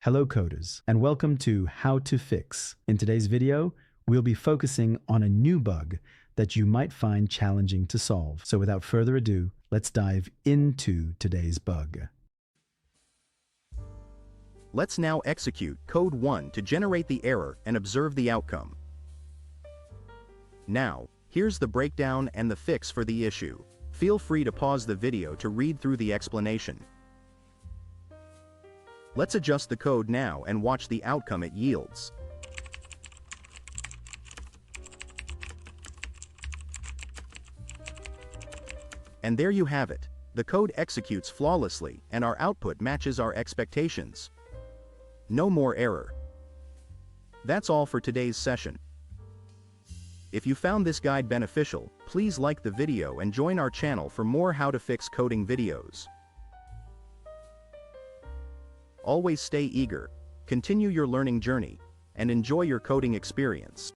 Hello coders, and welcome to How to Fix. In today's video, we'll be focusing on a new bug that you might find challenging to solve. So without further ado, let's dive into today's bug. Let's now execute code 1 to generate the error and observe the outcome. Now, here's the breakdown and the fix for the issue. Feel free to pause the video to read through the explanation. Let's adjust the code now and watch the outcome it yields. And there you have it. The code executes flawlessly and our output matches our expectations. No more error. That's all for today's session. If you found this guide beneficial, please like the video and join our channel for more how to fix coding videos. Always stay eager, continue your learning journey, and enjoy your coding experience.